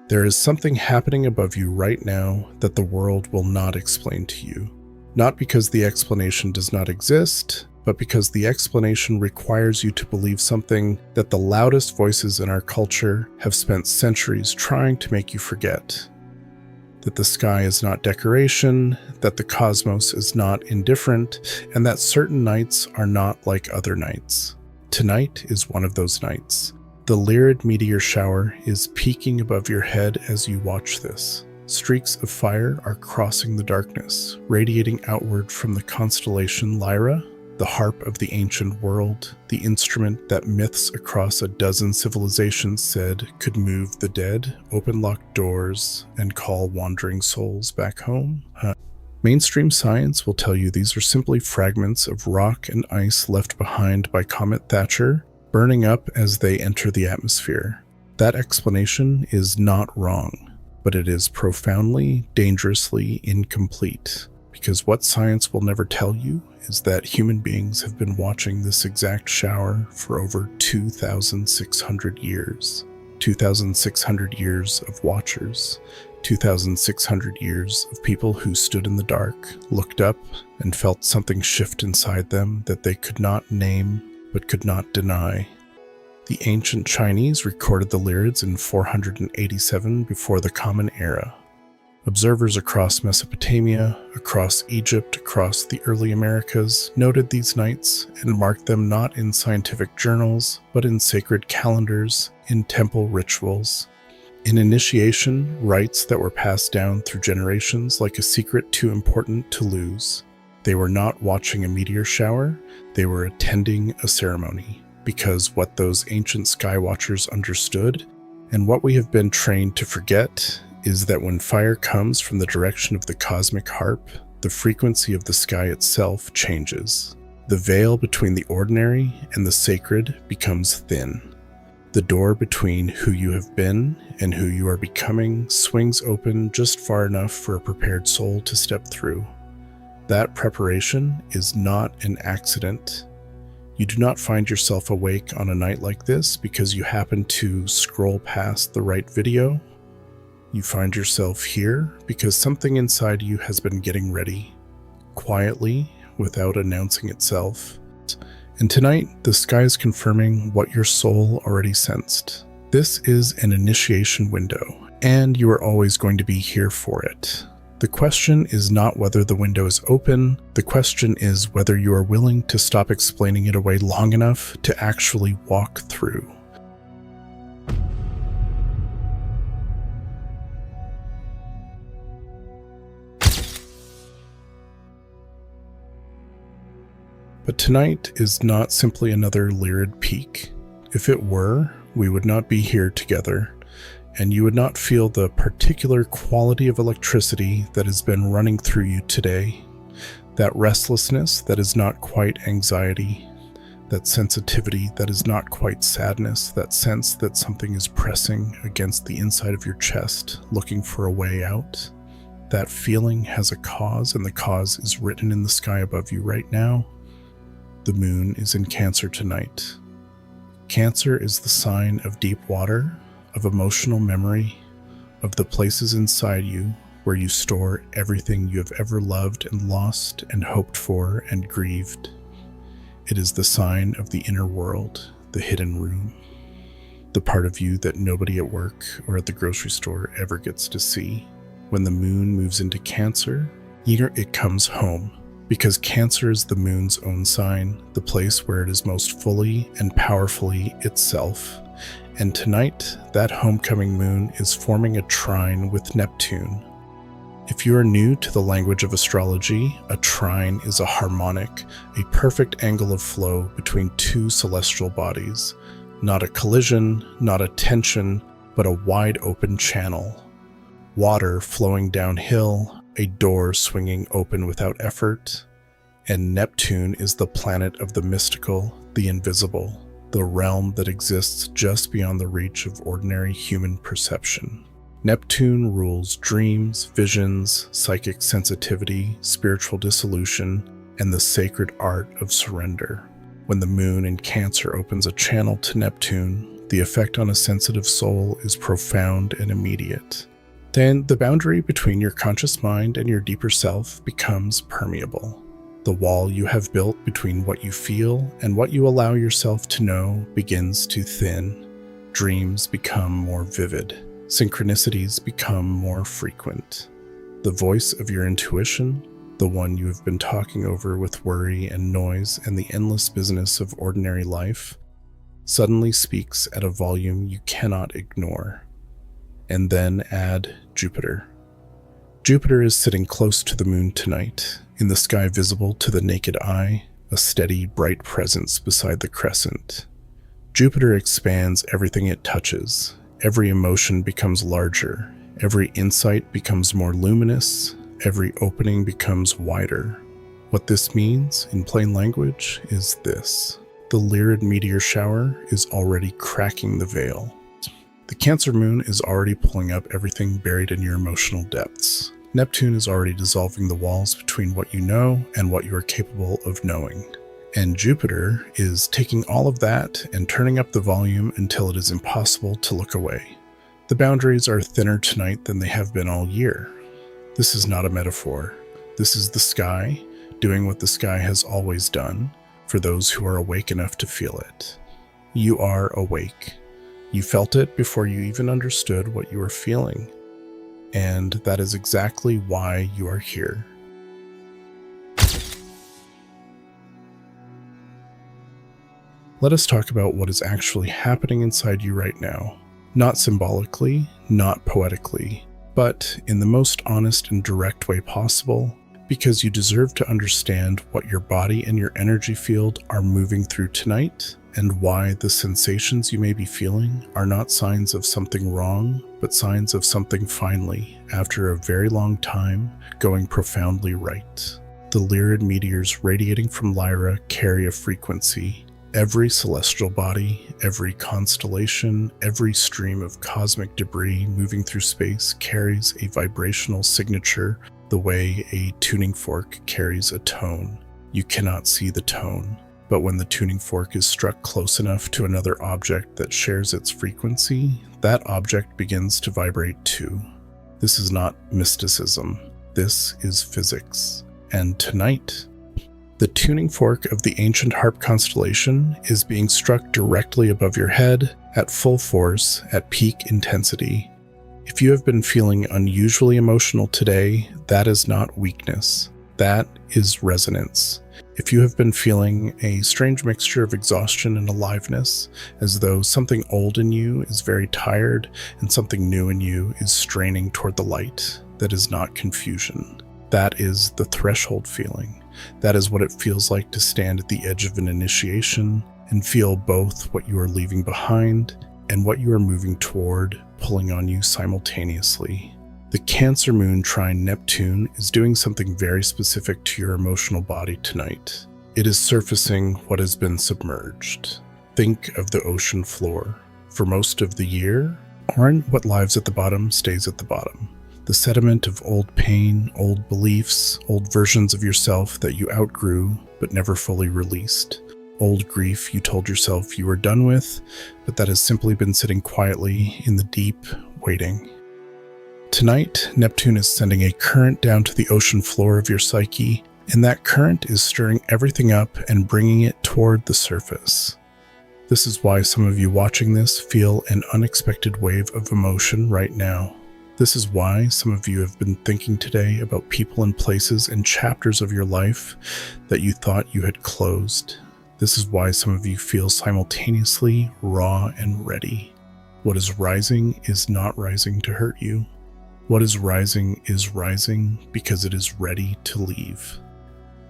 There is something happening above you right now that the world will not explain to you. Not because the explanation does not exist, but because the explanation requires you to believe something that the loudest voices in our culture have spent centuries trying to make you forget. That the sky is not decoration, that the cosmos is not indifferent, and that certain nights are not like other nights. Tonight is one of those nights. The Lyrid meteor shower is peeking above your head as you watch this. Streaks of fire are crossing the darkness, radiating outward from the constellation Lyra, the harp of the ancient world, the instrument that myths across a dozen civilizations said could move the dead, open locked doors, and call wandering souls back home. Mainstream science will tell you these are simply fragments of rock and ice left behind by Comet Thatcher, burning up as they enter the atmosphere. That explanation is not wrong, but it is profoundly, dangerously incomplete. Because what science will never tell you is that human beings have been watching this exact shower for over 2,600 years. 2,600 years of watchers. 2,600 years of people who stood in the dark, looked up, and felt something shift inside them that they could not name but could not deny. The ancient Chinese recorded the Lyrids in 487 before the Common Era. Observers across Mesopotamia, across Egypt, across the early Americas noted these nights and marked them not in scientific journals, but in sacred calendars, in temple rituals. In initiation, rites that were passed down through generations like a secret too important to lose. They were not watching a meteor shower, they were attending a ceremony. Because what those ancient skywatchers understood, and what we have been trained to forget, is that when fire comes from the direction of the cosmic harp, the frequency of the sky itself changes. The veil between the ordinary and the sacred becomes thin. The door between who you have been and who you are becoming swings open just far enough for a prepared soul to step through. That preparation is not an accident. You do not find yourself awake on a night like this because you happen to scroll past the right video. You find yourself here because something inside you has been getting ready, quietly, without announcing itself. And tonight, the sky is confirming what your soul already sensed. This is an initiation window, and you are always going to be here for it. The question is not whether the window is open, the question is whether you are willing to stop explaining it away long enough to actually walk through. But tonight is not simply another Lyrid peak. If it were, we would not be here together, and you would not feel the particular quality of electricity that has been running through you today. That restlessness that is not quite anxiety, that sensitivity that is not quite sadness, that sense that something is pressing against the inside of your chest, looking for a way out. That feeling has a cause, and the cause is written in the sky above you right now. The moon is in Cancer tonight. Cancer is the sign of deep water, of emotional memory, of the places inside you where you store everything you have ever loved and lost and hoped for and grieved. It is the sign of the inner world, the hidden room, the part of you that nobody at work or at the grocery store ever gets to see. When the moon moves into Cancer, it comes home. Because Cancer is the moon's own sign, the place where it is most fully and powerfully itself. And tonight, that homecoming moon is forming a trine with Neptune. If you are new to the language of astrology, a trine is a harmonic, a perfect angle of flow between two celestial bodies. Not a collision, not a tension, but a wide open channel. Water flowing downhill, a door swinging open without effort, and Neptune is the planet of the mystical, the invisible, the realm that exists just beyond the reach of ordinary human perception. Neptune rules dreams, visions, psychic sensitivity, spiritual dissolution, and the sacred art of surrender. When the moon in Cancer opens a channel to Neptune, The effect on a sensitive soul is profound and immediate. Then the boundary between your conscious mind and your deeper self becomes permeable. The wall you have built between what you feel and what you allow yourself to know begins to thin. Dreams become more vivid. Synchronicities become more frequent. The voice of your intuition, the one you have been talking over with worry and noise and the endless business of ordinary life, suddenly speaks at a volume you cannot ignore. And then add Jupiter. Jupiter is sitting close to the moon tonight, in the sky visible to the naked eye, a steady, bright presence beside the crescent. Jupiter expands everything it touches. Every emotion becomes larger. Every insight becomes more luminous. Every opening becomes wider. What this means, in plain language, is this. The Lyrid meteor shower is already cracking the veil. The Cancer moon is already pulling up everything buried in your emotional depths. Neptune is already dissolving the walls between what you know and what you are capable of knowing. And Jupiter is taking all of that and turning up the volume until it is impossible to look away. The boundaries are thinner tonight than they have been all year. This is not a metaphor. This is the sky doing what the sky has always done for those who are awake enough to feel it. You are awake. You felt it before you even understood what you were feeling. And that is exactly why you are here. Let us talk about what is actually happening inside you right now. Not symbolically, not poetically, but in the most honest and direct way possible, because you deserve to understand what your body and your energy field are moving through tonight, and why the sensations you may be feeling are not signs of something wrong, but signs of something finally, after a very long time, going profoundly right. The Lyrid meteors radiating from Lyra carry a frequency. Every celestial body, every constellation, every stream of cosmic debris moving through space carries a vibrational signature the way a tuning fork carries a tone. You cannot see the tone, but when the tuning fork is struck close enough to another object that shares its frequency, that object begins to vibrate too. This is not mysticism. This is physics. And tonight, the tuning fork of the ancient harp constellation is being struck directly above your head, at full force, at peak intensity. If you have been feeling unusually emotional today, that is not weakness. That is resonance. If you have been feeling a strange mixture of exhaustion and aliveness, as though something old in you is very tired and something new in you is straining toward the light, that is not confusion. That is the threshold feeling. That is what it feels like to stand at the edge of an initiation and feel both what you are leaving behind and what you are moving toward pulling on you simultaneously. The Cancer moon trine Neptune is doing something very specific to your emotional body tonight. It is surfacing what has been submerged. Think of the ocean floor. For most of the year, what lies at the bottom stays at the bottom. The sediment of old pain, old beliefs, old versions of yourself that you outgrew but never fully released. Old grief you told yourself you were done with, but that has simply been sitting quietly in the deep, waiting. Tonight, Neptune is sending a current down to the ocean floor of your psyche, and that current is stirring everything up and bringing it toward the surface. This is why some of you watching this feel an unexpected wave of emotion right now. This is why some of you have been thinking today about people and places and chapters of your life that you thought you had closed. This is why some of you feel simultaneously raw and ready. What is rising is not rising to hurt you. What is rising because it is ready to leave.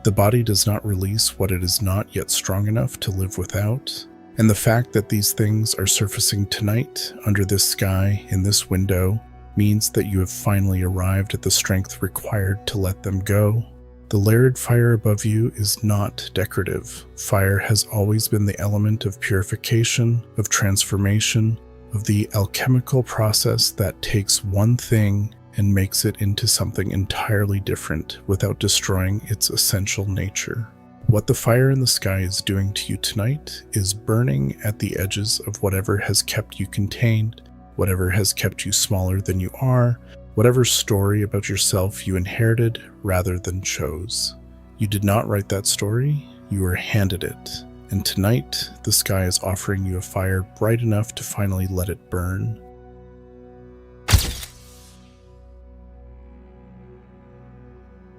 The body does not release what it is not yet strong enough to live without, and the fact that these things are surfacing tonight under this sky in this window means that you have finally arrived at the strength required to let them go. The Lyrid fire above you is not decorative. Fire has always been the element of purification, of transformation, of the alchemical process that takes one thing and makes it into something entirely different without destroying its essential nature. What the fire in the sky is doing to you tonight is burning at the edges of whatever has kept you contained, whatever has kept you smaller than you are, whatever story about yourself you inherited rather than chose. You did not write that story, you were handed it. And tonight, the sky is offering you a fire bright enough to finally let it burn.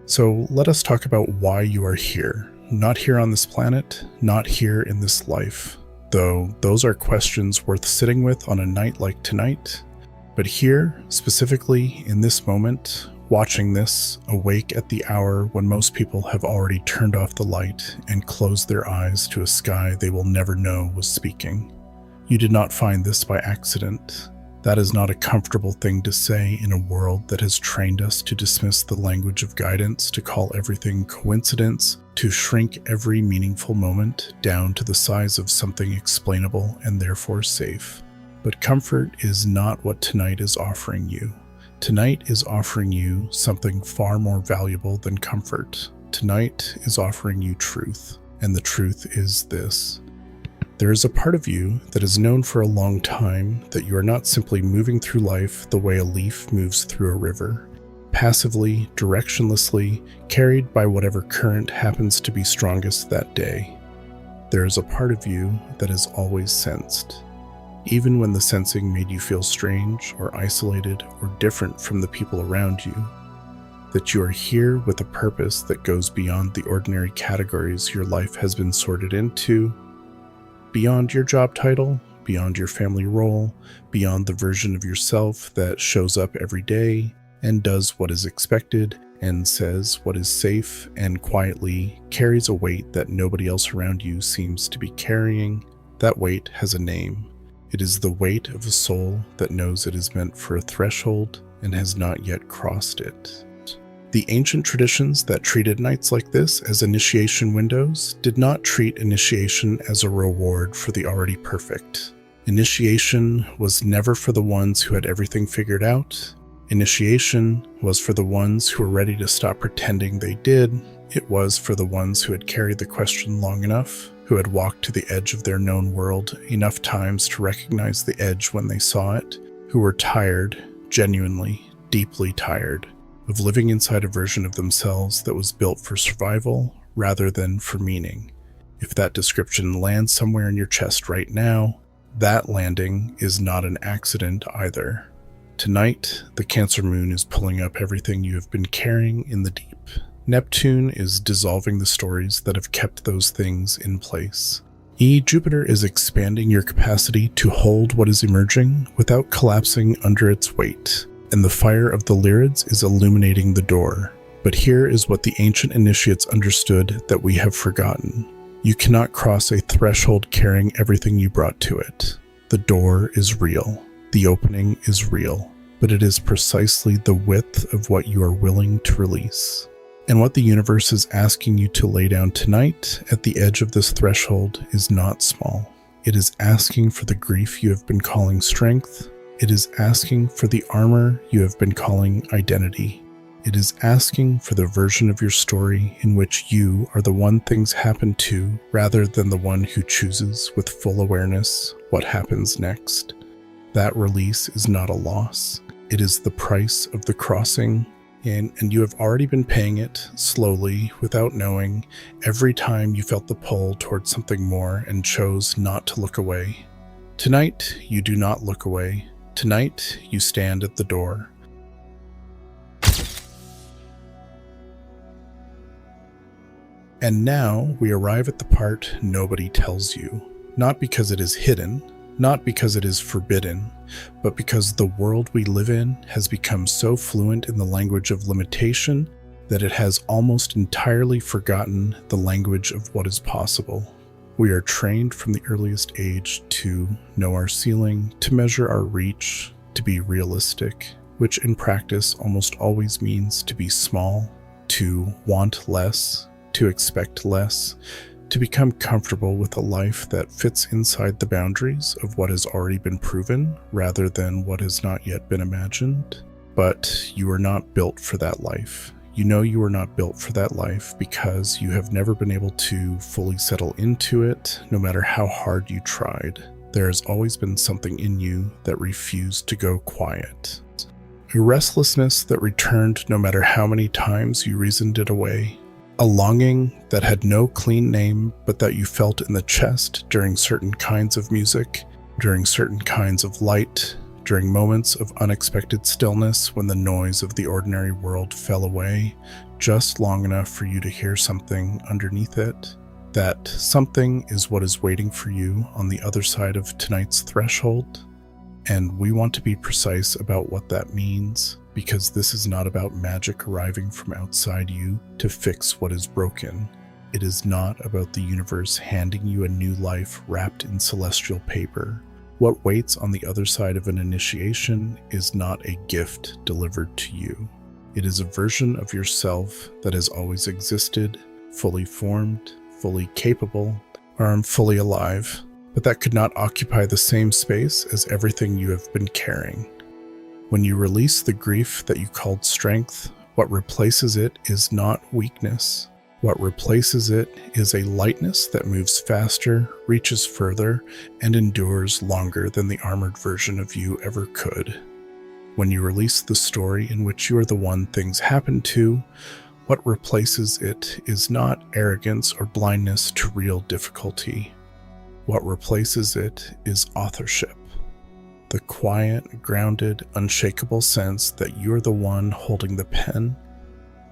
So let us talk about why you are here. Not here on this planet, not here in this life. Though those are questions worth sitting with on a night like tonight. But here, specifically in this moment, watching this, awake at the hour when most people have already turned off the light and closed their eyes to a sky they will never know was speaking. You did not find this by accident. That is not a comfortable thing to say in a world that has trained us to dismiss the language of guidance, to call everything coincidence, to shrink every meaningful moment down to the size of something explainable and therefore safe. But comfort is not what tonight is offering you. Tonight is offering you something far more valuable than comfort. Tonight is offering you truth, and the truth is this. There is a part of you that has known for a long time that you are not simply moving through life the way a leaf moves through a river, passively, directionlessly, carried by whatever current happens to be strongest that day. There is a part of you that has always sensed, even when the sensing made you feel strange or isolated or different from the people around you, that you are here with a purpose that goes beyond the ordinary categories your life has been sorted into, beyond your job title, beyond your family role, beyond the version of yourself that shows up every day and does what is expected and says what is safe and quietly carries a weight that nobody else around you seems to be carrying. That weight has a name. It is the weight of a soul that knows it is meant for a threshold and has not yet crossed it. The ancient traditions that treated nights like this as initiation windows did not treat initiation as a reward for the already perfect. Initiation was never for the ones who had everything figured out. Initiation was for the ones who were ready to stop pretending they did. It was for the ones who had carried the question long enough, who had walked to the edge of their known world enough times to recognize the edge when they saw it, who were tired, genuinely, deeply tired, of living inside a version of themselves that was built for survival rather than for meaning. If that description lands somewhere in your chest right now, that landing is not an accident either. Tonight, the Cancer moon is pulling up everything you have been carrying in the deep. Neptune is dissolving the stories that have kept those things in place. Jupiter is expanding your capacity to hold what is emerging without collapsing under its weight. And the fire of the Lyrids is illuminating the door. But here is what the ancient initiates understood that we have forgotten. You cannot cross a threshold carrying everything you brought to it. The door is real. The opening is real. But it is precisely the width of what you are willing to release. And what the universe is asking you to lay down tonight at the edge of this threshold is not small. It is asking for the grief you have been calling strength. It is asking for the armor you have been calling identity. It is asking for the version of your story in which you are the one things happen to rather than the one who chooses with full awareness what happens next. That release is not a loss. It is the price of the crossing, and you have already been paying it slowly without knowing every time you felt the pull towards something more and chose not to look away. Tonight, you do not look away. Tonight, you stand at the door. And now we arrive at the part nobody tells you. Not because it is hidden, not because it is forbidden, but because the world we live in has become so fluent in the language of limitation that it has almost entirely forgotten the language of what is possible. We are trained from the earliest age to know our ceiling, to measure our reach, to be realistic, which in practice almost always means to be small, to want less, to expect less, to become comfortable with a life that fits inside the boundaries of what has already been proven rather than what has not yet been imagined. But you are not built for that life. You know you are not built for that life because you have never been able to fully settle into it, no matter how hard you tried. There has always been something in you that refused to go quiet. A restlessness that returned no matter how many times you reasoned it away. A longing that had no clean name, but that you felt in the chest during certain kinds of music, during certain kinds of light, during moments of unexpected stillness when the noise of the ordinary world fell away, just long enough for you to hear something underneath it. That something is what is waiting for you on the other side of tonight's threshold. And we want to be precise about what that means, because this is not about magic arriving from outside you to fix what is broken. It is not about the universe handing you a new life wrapped in celestial paper. What waits on the other side of an initiation is not a gift delivered to you. It is a version of yourself that has always existed, fully formed, fully capable, or fully alive, but that could not occupy the same space as everything you have been carrying. When you release the grief that you called strength, what replaces it is not weakness. What replaces it is a lightness that moves faster, reaches further, and endures longer than the armored version of you ever could. When you release the story in which you are the one things happen to, what replaces it is not arrogance or blindness to real difficulty. What replaces it is authorship. The quiet, grounded, unshakable sense that you're the one holding the pen,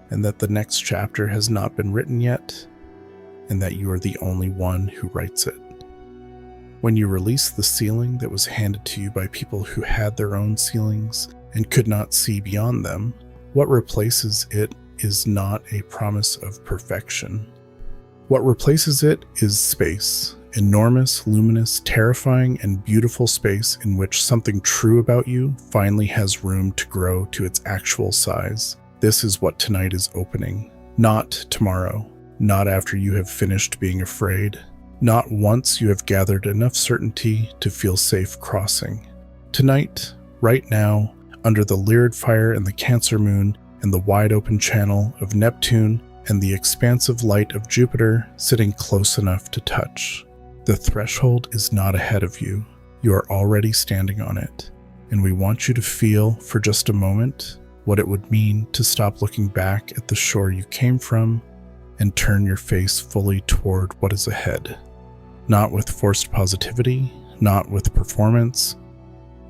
and that the next chapter has not been written yet, and that you are the only one who writes it. When you release the ceiling that was handed to you by people who had their own ceilings and could not see beyond them, what replaces it is not a promise of perfection. What replaces it is space. Enormous, luminous, terrifying, and beautiful space in which something true about you finally has room to grow to its actual size. This is what tonight is opening. Not tomorrow. Not after you have finished being afraid. Not once you have gathered enough certainty to feel safe crossing. Tonight, right now, under the Lyrid fire and the Cancer moon and the wide open channel of Neptune and the expansive light of Jupiter sitting close enough to touch. The threshold is not ahead of you. You are already standing on it. And we want you to feel for just a moment what it would mean to stop looking back at the shore you came from and turn your face fully toward what is ahead. Not with forced positivity, not with performance,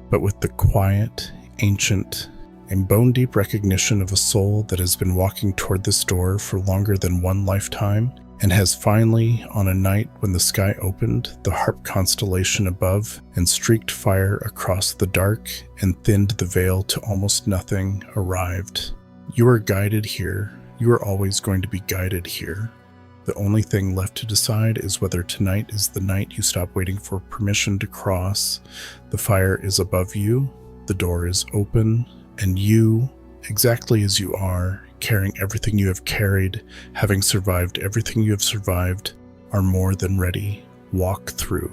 but with the quiet, ancient, and bone-deep recognition of a soul that has been walking toward this door for longer than one lifetime and has finally, on a night when the sky opened, the harp constellation above and streaked fire across the dark and thinned the veil to almost nothing, arrived. You are guided here. You are always going to be guided here. The only thing left to decide is whether tonight is the night you stop waiting for permission to cross. The fire is above you, the door is open, and you, exactly as you are, carrying everything you have carried, having survived everything you have survived, are more than ready. Walk through.